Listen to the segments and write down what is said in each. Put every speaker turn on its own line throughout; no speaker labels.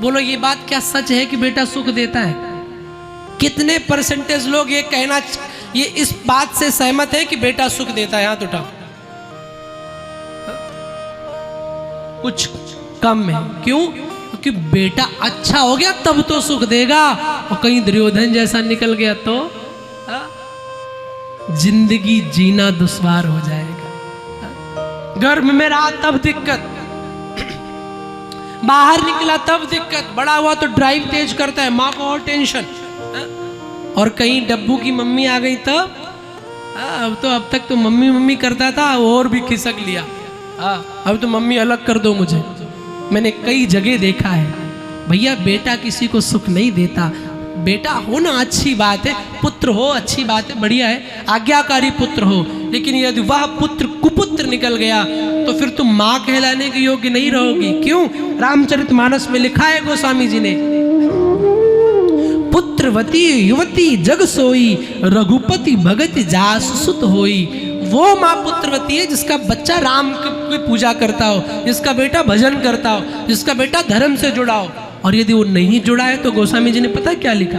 बोलो ये बात क्या सच है कि बेटा सुख देता है? कितने परसेंटेज लोग ये इस बात से सहमत है कि बेटा सुख देता है? हाथ उठाओ। कुछ कम है। क्यों? क्योंकि बेटा अच्छा हो गया तब तो सुख देगा, और कहीं दुर्योधन जैसा निकल गया तो जिंदगी जीना दुश्वार हो जाएगा। गर्भ में रहा तब दिक्कत, बाहर निकला तब दिक्कत, बड़ा हुआ तो ड्राइव तेज करता है, माँ को और टेंशन, और कहीं डब्बू की मम्मी आ गई तब अब तक तो मम्मी मम्मी करता था, और भी खिसक लिया। अब तो मम्मी अलग कर दो मुझे। मैंने कई जगह देखा है भैया, बेटा किसी को सुख नहीं देता। बेटा होना अच्छी बात है, पुत्र हो अच्छी बात है, बढ़िया है, आज्ञाकारी पुत्र हो, लेकिन यदि वह पुत्र कुपुत्र निकल गया तो फिर तुम माँ कहलाने के योग्य नहीं रहोगी। क्यों? रामचरितमानस में लिखा है गोस्वामी जी ने, पुत्रवती युवती जग सोई, रघुपति भगत जास सुत होई। वो माँ पुत्रवती है जिसका बच्चा राम की पूजा करता हो, जिसका बेटा भजन करता हो, जिसका बेटा धर्म से जुड़ा हो। और यदि वो नहीं जुड़ा है तो गोस्वामी जी ने पता क्या लिखा?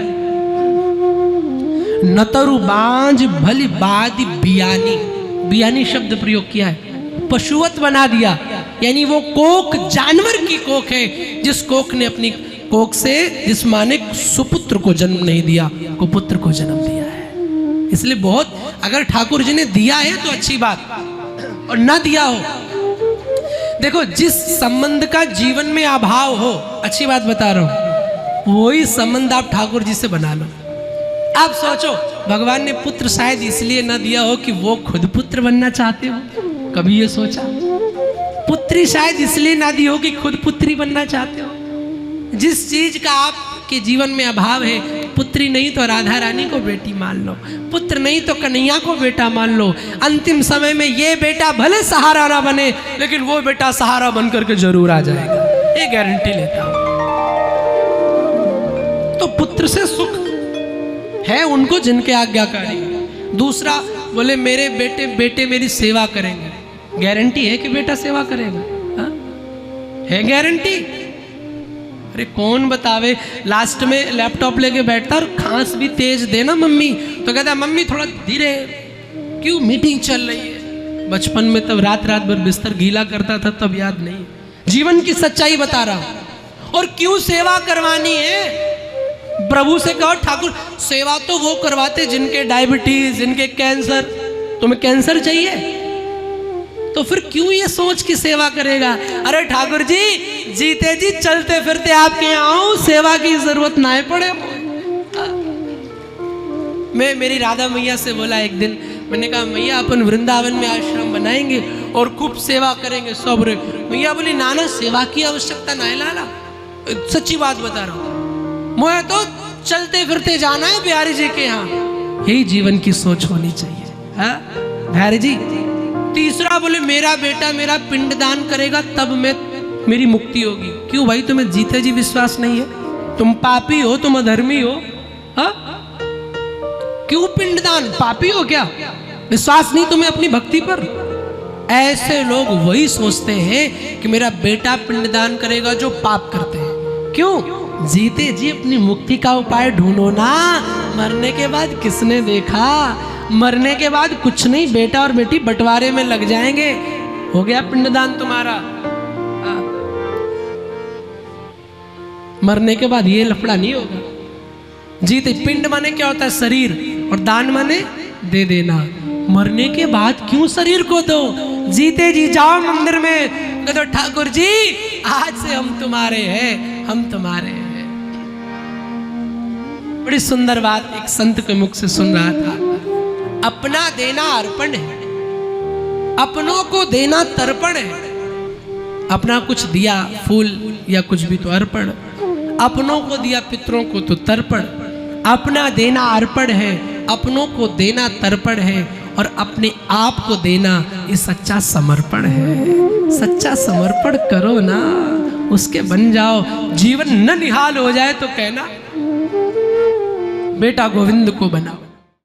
नतरु बांझ भली बादी बियानी। बियानी शब्द प्रयोग किया है, पशुवत बना दिया, यानी वो कोख जानवर की कोख है, जिस कोख ने अपनी कोख से जिस माँ ने सुपुत्र को जन्म नहीं दिया, कुपुत्र को जन्म दिया है। इसलिए बहुत, अगर ठाकुर जी ने दिया है तो अच्छी बात, और ना दिया हो, देखो जिस संबंध का जीवन में अभाव हो, अच्छी बात बता रहा हूं, वही संबंध आप ठाकुर जी से बना लो। आप सोचो, भगवान ने पुत्र शायद इसलिए ना दिया हो कि वो खुद पुत्र बनना चाहते हो, कभी ये सोचा? पुत्री शायद इसलिए ना दी हो कि खुद पुत्री बनना चाहते हो। जिस चीज का आपके जीवन में अभाव है, पुत्री नहीं तो राधा रानी को बेटी मान लो, पुत्र नहीं तो कन्हैया को बेटा मान लो। अंतिम समय में ये बेटा भले सहारा ना बने, लेकिन वो बेटा सहारा बन करके जरूर आ जाएगा, ये गारंटी लेता हूं। तो पुत्र से सुख है उनको जिनके आज्ञाकारी। दूसरा बोले मेरे बेटे मेरी सेवा करेंगे, गारंटी है कि बेटा सेवा करेगा? है गारंटी? अरे कौन बतावे, लास्ट में लैपटॉप लेके बैठता और खांस भी तेज देना मम्मी तो कहता मम्मी थोड़ा धीरे, क्यों मीटिंग चल रही है। बचपन में तब रात भर बिस्तर गीला करता था, तब याद नहीं। जीवन की सच्चाई बता रहा हूं। और क्यों सेवा करवानी है? प्रभु से कहो ठाकुर सेवा तो वो करवाते जिनके डायबिटीज, जिनके कैंसर। तुम्हें कैंसर चाहिए तो फिर क्यों ये सोच की सेवा करेगा? अरे ठाकुर जी जीते जी चलते फिरते आपके यहाँ आऊं, सेवा की जरूरत ना पड़े। मैं मेरी राधा मैया से बोला एक दिन, मैंने कहा मैया अपन वृंदावन में आश्रम बनाएंगे और खूब सेवा करेंगे सब। मैया बोली नाना सेवा की आवश्यकता ना है लाला, सच्ची बात बता रहा हूँ, मुझे तो चलते फिरते जाना है बिहारी जी के यहाँ। यही जीवन की सोच होनी चाहिए। हाँ बिहारी जी। तीसरा बोले मेरा बेटा मेरा पिंडदान करेगा तब मेरी मुक्ति होगी। क्यों भाई, तुम्हें जीते जी विश्वास नहीं है? तुम पापी हो, तुम अधर्मी हो। हाँ क्यों पिंडदान? पापी हो क्या? विश्वास नहीं तुम्हें अपनी भक्ति पर? ऐसे लोग वही सोचते हैं कि मेरा बेटा पिंडदान करेगा जो पाप करते हैं। क्यों? जीते जी अपनी मुक्ति का उपाय ढूंढो ना। मरने के बाद किसने देखा? मरने के बाद कुछ नहीं, बेटा और बेटी बंटवारे में लग जाएंगे, हो गया पिंडदान तुम्हारा। मरने के बाद ये लफड़ा नहीं होगा। जीते पिंड माने क्या होता है? शरीर, और दान माने दे देना। मरने के बाद क्यों शरीर को दो? जीते जी जाओ मंदिर में, कहते ठाकुर जी आज से हम तुम्हारे हैं, हम तुम्हारे हैं। बड़ी सुंदर बात एक संत के मुख से सुन रहा था। अपना देना अर्पण है, अपनों को देना तर्पण है। अपना कुछ दिया फूल या कुछ भी तो अर्पण, अपनों को दिया पितरों को तो तर्पण। अपना देना अर्पण है, अपनों को देना तर्पण है, और अपने आप को देना ये सच्चा समर्पण है। सच्चा समर्पण करो ना, उसके बन जाओ। जीवन न निहाल हो जाए तो कहना बेटा गोविंद को बनाओ।